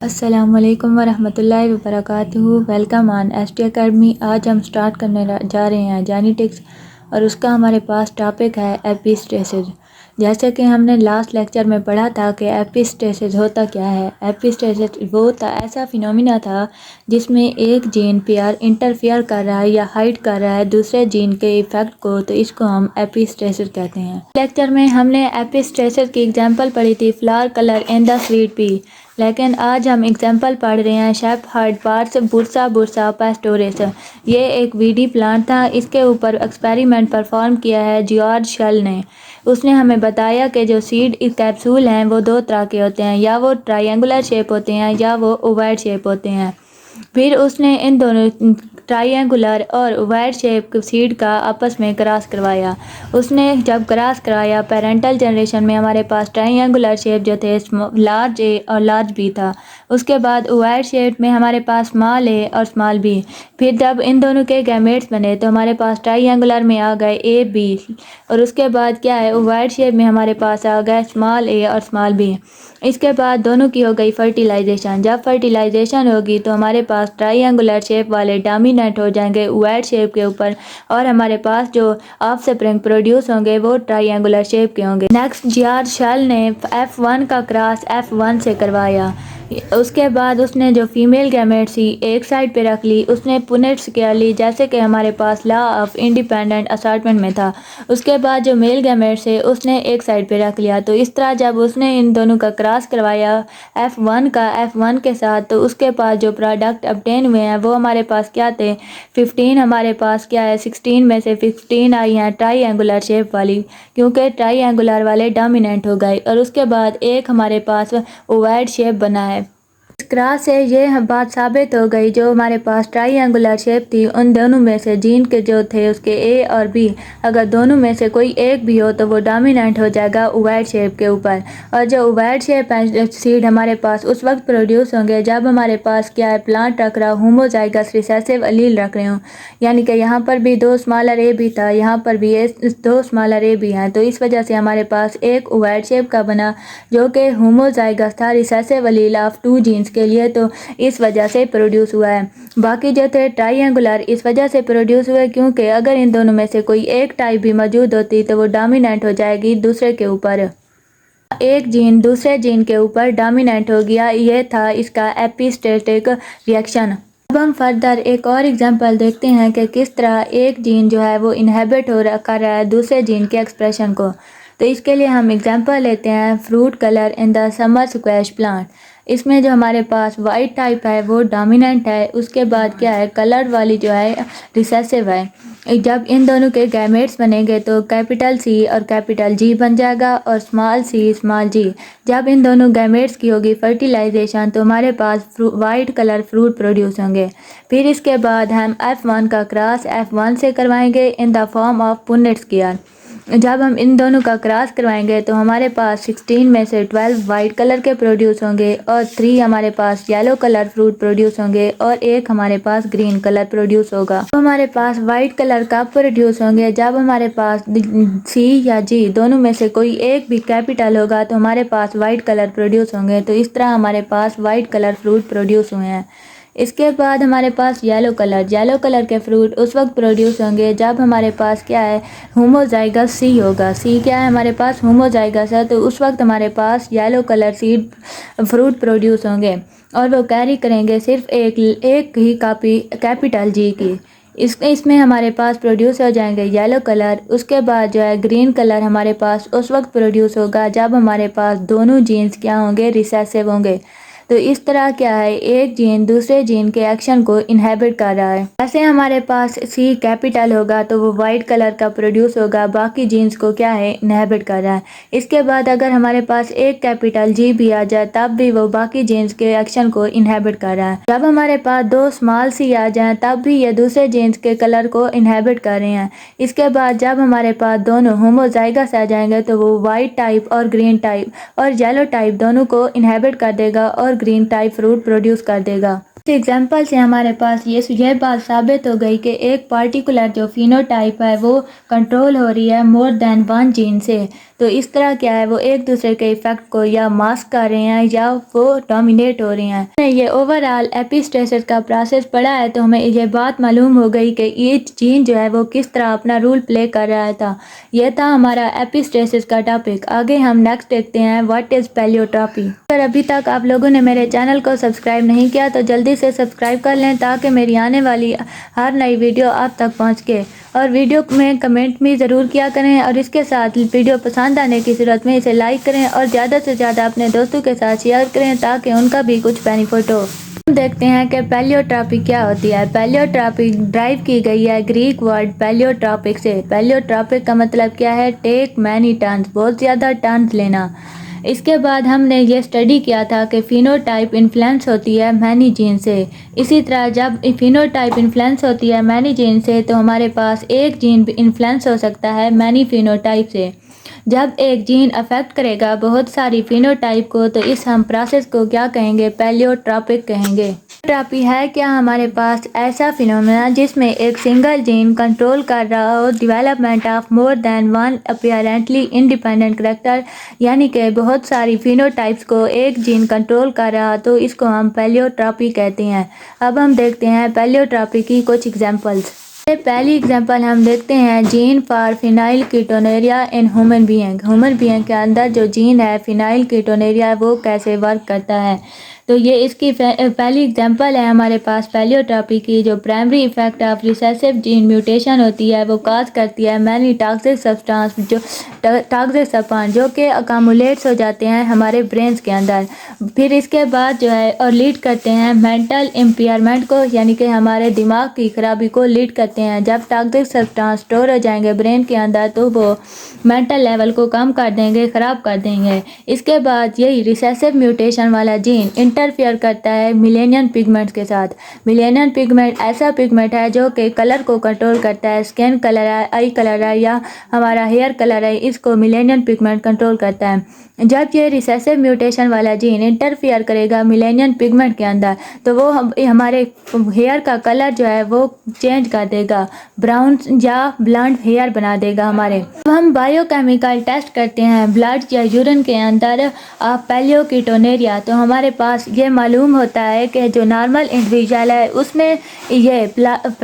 अस्सलामुअलैकुम वरहमतुल्लाहि वबरकातुहू। Welcome on ST academy. आज हम स्टार्ट करने जा रहे हैं जेनेटिक्स और उसका हमारे पास टॉपिक है एपिस्टेसिस। जैसे कि हमने लास्ट लेक्चर में पढ़ा था कि एपिस्टेसिस होता क्या है। एपिस्टेसिस वो ऐसा फिनोमिना था जिसमें एक जीन पेयर इंटरफेयर कर रहा है या हाइड कर रहा है दूसरे जीन के इफेक्ट को, तो इसको हम एपिस्टेसिस कहते हैं। लेक्चर में हमने एपिस्टेसिस की एग्जांपल पढ़ी थी flower colour in the sweet pea, लेकिन आज हम एग्जांपल पढ़ रहे हैं शेफहर्ड पार्ट्स बुरसा बुरसा पेस्टोरिस। ये एक वीडी प्लांट था। इसके ऊपर एक्सपेरिमेंट परफॉर्म किया है जॉर्ज शेल ने। उसने हमें बताया कि जो सीड कैप्सूल हैं वो दो तरह के होते हैं, या वो ट्रायंगुलर शेप होते हैं या वो ओवैड शेप होते हैं। फिर उसने इन दोनों ट्रायंगुलर और ओवैड शेप सीड का आपस में क्रॉस करवाया। उसने जब क्रॉस करवाया पेरेंटल जनरेशन में हमारे पास ट्रायंगुलर शेप जो थे लार्ज ए और लार्ज बी था। उसके बाद ओवैड शेप में हमारे पास स्मॉल ए और स्मॉल बी। फिर जब इन दोनों के गैमेट्स बने तो हमारे पास ट्रायंगुलर में आ गए ए बी, और उसके बाद क्या है ओवैड शेप में हमारे पास आ गए स्मॉल ए और स्मॉल बी। इसके बाद दोनों की हो गई फर्टिलाइजेशन। जब फर्टिलाइजेशन होगी तो हमारे पास ट्रायंगुलर शेप वाले डोमिनेंट हो जाएंगे ओवैड शेप के ऊपर, और हमारे पास जो ऑफस्प्रिंग प्रोड्यूस होंगे वो ट्रायंगुलर शेप के होंगे। नेक्स्ट जॉर्ज शेल ने F1 का क्रॉस F1 से करवाया। उसके बाद उसने जो फीमेल गैमेट्स थी एक साइड पे रख ली, उसने पुनेट्स कर ली जैसे कि हमारे पास लॉ ऑफ इंडिपेंडेंट असॉर्टमेंट में था। उसके बाद जो मेल गैमेट्स है उसने एक साइड पे रख लिया। तो इस तरह जब उसने इन दोनों का क्रॉस करवाया F1 का F1 के साथ, तो उसके पास जो प्रोडक्ट ऑब्टेन हुए हैं वो हमारे पास क्या थे 15। हमारे पास क्या है 16 में से 15 आई हैं ट्रायंगुलर शेप वाली, क्योंकि ट्रायंगुलर वाले डोमिनेंट हो गए। और उसके बाद एक हमारे पास ओवैड शेप बना है। इस क्रॉस से ये बात साबित हो गई जो हमारे पास ट्रायंगुलर शेप थी उन दोनों में से जीन के जो थे उसके ए और बी, अगर दोनों में से कोई एक भी हो तो वो डोमिनेंट हो जाएगा ओवैड शेप के ऊपर। और जो ओवैड शेप सीड हमारे पास उस वक्त प्रोड्यूस होंगे जब हमारे पास क्या है प्लांट रख रहा होमोजाइगस रिसेसिव अलील रख रहे हों, यानी कि यहाँ पर भी दो स्मॉलर ए भी था, यहाँ पर भी दो स्मॉलर ए भी हैं। तो इस वजह से हमारे पास एक ओवैड शेप का बना जो कि होमोजाइगस था रिसेसिव अलील ऑफ 2 जीन्स के लिए, तो इस वजह से प्रोड्यूस हुआ है। बाकी जो थे ट्रायंगुलर इस वजह से प्रोड्यूस हुए क्योंकि अगर इन दोनों में से कोई एक टाइप भी मौजूद होती तो वो डोमिनेंट हो जाएगी दूसरे के ऊपर, एक जीन दूसरे जीन के ऊपर डोमिनेंट हो गया। ये था इसका एपिस्टेटिक रिएक्शन। अब हम फर्दर एक और एग्जांपल देखते हैं कि किस तरह एक जीन जो है वो इनहेबिट हो कर रहा है दूसरे जीन के एक्सप्रेशन को। तो इसके लिए हम एग्जांपल लेते हैं fruit colour in the summer squash plant. इसमें जो हमारे पास वाइट टाइप है वो डोमिनेंट है, उसके बाद क्या है कलर्ड वाली जो है रिसेसिव है। जब इन दोनों के गैमेट्स बनेंगे तो कैपिटल सी और कैपिटल जी बन जाएगा और स्मॉल सी स्मॉल जी। जब इन दोनों गैमेट्स की होगी फर्टिलाइजेशन तो हमारे पास वाइट कलर फ्रूट प्रोड्यूस होंगे। फिर इसके बाद हम F1 का क्रॉस F1 से करवाएंगे in the form of Punnett's square. जब हम इन दोनों का क्रॉस करवाएंगे तो हमारे पास 16 में से 12 वाइट कलर के प्रोड्यूस होंगे और 3 हमारे पास येलो कलर फ्रूट प्रोड्यूस होंगे और एक हमारे पास ग्रीन कलर प्रोड्यूस होगा। तो हमारे पास वाइट कलर कब प्रोड्यूस होंगे जब हमारे पास सी या जी दोनों में से कोई एक भी कैपिटल होगा तो हमारे पास वाइट कलर प्रोड्यूस होंगे। तो इस तरह हमारे पास वाइट कलर फ्रूट प्रोड्यूस हुए हैं। इसके बाद हमारे पास येलो कलर के फ्रूट उस वक्त प्रोड्यूस होंगे जब हमारे पास क्या है होमोजाइगस सी होगा। सी क्या है हमारे पास होमोजाइगस है, तो उस वक्त हमारे पास yellow colour seed fruit produce होंगे और वो कैरी करेंगे सिर्फ एक ही कापी कैपिटल जी की। इसमें हमारे पास प्रोड्यूस हो जाएंगे येलो कलर। उसके बाद जो है ग्रीन कलर हमारे पास उस वक्त प्रोड्यूस होगा जब हमारे पास दोनों जीन्स क्या होंगे रिसेसिव होंगे। तो इस तरह क्या है एक जीन दूसरे जीन के एक्शन को इनहेबिट कर रहा है। ऐसे हमारे पास सी कैपिटल होगा तो वो वाइट कलर का प्रोड्यूस होगा, बाकी जीन्स को क्या है इनहेबिट कर रहा है। इसके बाद अगर हमारे पास एक कैपिटल जी भी आ जाए तब भी वो बाकी जीन्स के एक्शन को इनहेबिट कर रहा है। जब हमारे पास दो स्मॉल सी आ जाए तब भी ये दूसरे जीन्स के कलर को इनहेबिट कर रहे हैं। इसके बाद जब हमारे पास दोनों होमोजाइगस आ जाएंगे तो वो वाइट टाइप और ग्रीन टाइप और येलो टाइप दोनों को इनहेबिट कर देगा और ग्रीन टाइप फ्रूट प्रोड्यूस कर देगा। एग्जाम्पल से हमारे पास ये बात साबित हो गई कि एक पार्टिकुलर जो फिनोटाइप है वो कंट्रोल हो रही है मोर देन वन जीन से। तो इस तरह क्या है, वो एक दूसरे के इफेक्ट को या मास्क कर रहे हैं या वो डोमिनेट हो रहे हैं। हमने ये ओवरऑल एपिस्टेसिस का प्रोसेस पढ़ा है तो हमें ये बात मालूम हो गई कि ईच जीन जो है वो किस तरह अपना रोल प्ले कर रहा था। यह था हमारा एपिस्टेसिस का टॉपिक। आगे हम नेक्स्ट देखते हैं व्हाट इज़ पैलियोट्रॉपी। अगर अभी तक आप लोगों ने मेरे चैनल को सब्सक्राइब नहीं किया तो जल्दी से सब्सक्राइब कर लें ताकि मेरी आने वाली हर नई वीडियो आप तक पहुंच के। और वीडियो में कमेंट भी ज़रूर किया करें और इसके साथ वीडियो पसंद आने की सूरत में इसे लाइक करें और ज़्यादा से ज़्यादा अपने दोस्तों के साथ शेयर करें ताकि उनका भी कुछ बेनिफिट हो। देखते हैं कि पैलियोट्रॉपी क्या होती है। पैलियोट्रॉपी ड्राइव की गई है ग्रीक वर्ड पैलियोट्रॉपिक से। पैलियोट्रॉपिक का मतलब क्या है, टेक मैनी टर्न्स, बहुत ज़्यादा टर्न्स लेना। इसके बाद हमने ये स्टडी किया था कि फिनोटाइप इन्फ्लुएंस होती है मैनी जीन से। इसी तरह जब फिनोटाइप इन्फ्लुएंस होती है मैनी जीन से तो हमारे पास एक जीन भी इन्फ्लुएंस हो सकता है मैनी फिनोटाइप से। जब एक जीन अफेक्ट करेगा बहुत सारी फिनोटाइप को तो इस हम प्रोसेस को क्या कहेंगे, पैलियोट्रॉपिक कहेंगे। ट्रॉपी है क्या हमारे पास ऐसा फिनोमेना जिसमें एक सिंगल जीन कंट्रोल कर रहा हो development of more than one apparently independent character, यानी कि बहुत सारी फिनोटाइप्स को एक जीन कंट्रोल कर रहा, तो इसको हम पैलियोट्रॉपी कहते हैं। अब हम देखते हैं पैलियोट्रॉपी की कुछ एग्जांपल्स। पहली एग्जांपल हम देखते हैं gene for phenylketonuria in human being. Human being के अंदर जो जीन है फिनाइल कीटोनेरिया वो कैसे वर्क करता है। तो ये इसकी पहली एग्जांपल है हमारे पास पैलियोट्रॉपी की। जो primary effect of recessive gene mutation होती है वो काज करती है मैनी टॉक्सिक सब्सटेंस, जो टॉक्सिक सब्सटेंस जो कि अकामुलेट्स हो जाते हैं हमारे ब्रेन्स के अंदर। फिर इसके बाद जो है और लीड करते हैं मेंटल इम्पेयरमेंट को, यानी कि हमारे दिमाग की खराबी को लीड करते हैं। जब टॉक्सिक सब्सटेंस स्टोर हो जाएंगे ब्रेन के अंदर तो वो मेंटल लेवल को कम कर देंगे, ख़राब कर देंगे। इसके बाद यही रिसेसिव म्यूटेशन वाला जीन इंटरफेयर करता है मिलेनियन पिगमेंट्स के साथ। मिलेनियन पिगमेंट ऐसा पिगमेंट है जो कि कलर को कंट्रोल करता है। स्किन कलर है, आई कलर है या हमारा हेयर कलर है, इसको मिलेनियन पिगमेंट कंट्रोल करता है। जब ये रिसेसिव म्यूटेशन वाला जीन इंटरफेयर करेगा मिलेनियन पिगमेंट के अंदर तो वो हमारे हेयर का कलर जो है वो चेंज कर देगा, ब्राउन या ब्लॉन्ड हेयर बना देगा हमारे। अब हम बायोकेमिकल टेस्ट करते हैं ब्लड या यूरिन के अंदर पैलियोकीटोनेरिया, तो हमारे पास ये मालूम होता है कि जो नॉर्मल इंडिविजुअल है उसमें ये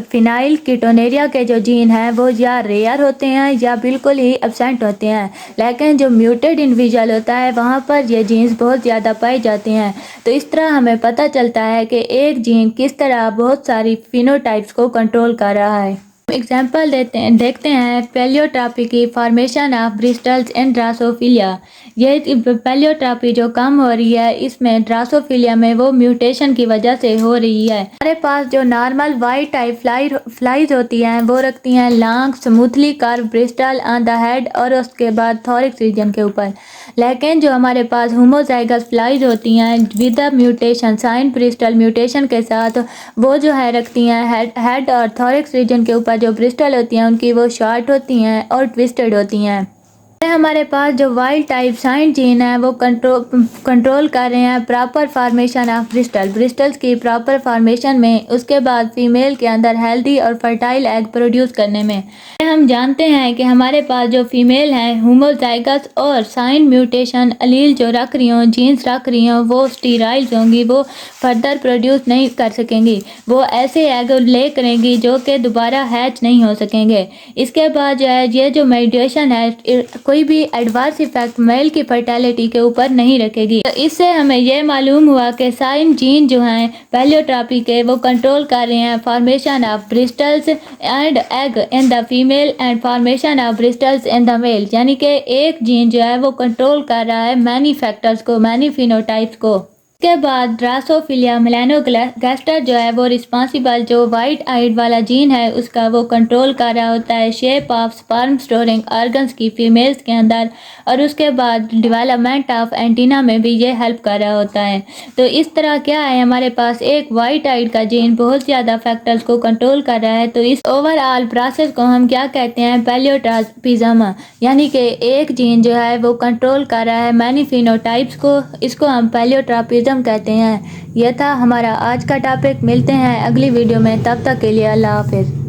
फिनाइल कीटोनेरिया के जो जीन हैं वो या रेयर होते हैं या बिल्कुल ही एब्सेंट होते हैं। लेकिन जो म्यूटेड इंडिविजुअल होता है वहाँ पर ये जीन्स बहुत ज़्यादा पाए जाते हैं। तो इस तरह हमें पता चलता है कि एक जीन किस तरह बहुत सारी फिनोटाइप्स को कंट्रोल कर रहा है। एग्जाम्पल देखते हैं पैलियोट्रॉपी की फॉर्मेशन ऑफ ब्रिस्टल्स एंड ड्रासोफिलिया। ये पैलियोट्रॉपी जो कम हो रही है इसमें ड्रासोफिलिया में वो म्यूटेशन की वजह से हो रही है। हमारे पास जो नॉर्मल वाइट टाइप फ्लाइज होती हैं वो रखती हैं long smoothly curve Bristol on the head और उसके बाद थॉरिक्स रीजन के ऊपर। लेकिन जो हमारे पास होमोजाइगस फ्लाइज होती हैं with the mutation sign bristle mutation के साथ वो जो है रखती हैं हेड और थॉरिक्स रीजन के ऊपर जो ब्रिस्टल होती हैं उनकी वो शॉर्ट होती हैं और ट्विस्टेड होती हैं। हमारे पास जो वाइल्ड टाइप साइन जीन है वो कंट्रोल कर रहे हैं प्रॉपर फॉर्मेशन ऑफ ब्रिस्टल्स की प्रॉपर फॉर्मेशन में, उसके बाद फीमेल के अंदर हेल्दी और फर्टाइल एग प्रोड्यूस करने में। हम जानते हैं कि हमारे पास जो फीमेल हैं होमोजाइगस और साइन म्यूटेशन अलील जो रख रही हों, जीन्स रख रही हों, वो स्टीराइल्स होंगी, वो फर्दर प्रोड्यूस नहीं कर सकेंगी, वो ऐसे एग ले करेंगी जो कि दोबारा हैच नहीं हो सकेंगे। इसके बाद जो है ये जो मेडिएशन है कोई भी एडवर्स इफेक्ट मेल की फर्टिलिटी के ऊपर नहीं रखेगी। तो इससे हमें यह मालूम हुआ कि साइन जीन जो हैं पैलियोट्रॉपी के वो कंट्रोल कर रहे हैं formation of bristles and egg in the female and formation of bristles in the male, यानी कि एक जीन जो है वो कंट्रोल कर रहा है मैनी फैक्टर्स को, मैनी फिनोटाइप्स को। इसके बाद ड्रासोफिलिया मेलानोगास्टर जो है वो रिस्पॉन्सिबल जो वाइट आइड वाला जीन है उसका वो कंट्रोल कर रहा होता है shape of sperm storing organs की फीमेल्स के अंदर, और उसके बाद डेवलपमेंट ऑफ एंटीना में भी ये हेल्प कर रहा होता है। तो इस तरह क्या है हमारे पास एक वाइट आइड का जीन बहुत ज़्यादा फैक्टर्स को कंट्रोल कर रहा है। तो इस ओवरऑल प्रोसेस को हम क्या कहते हैं, पैलियोट्रॉपिज्म, यानी कि एक जीन जो है वो कंट्रोल कर रहा है मैनी फिनोटाइप्स को, इसको हम पैलियोट्रॉपिज्म प्रिज्म कहते हैं। यह था हमारा आज का टॉपिक। मिलते हैं अगली वीडियो में, तब तक के लिए अल्लाह हाफिज़।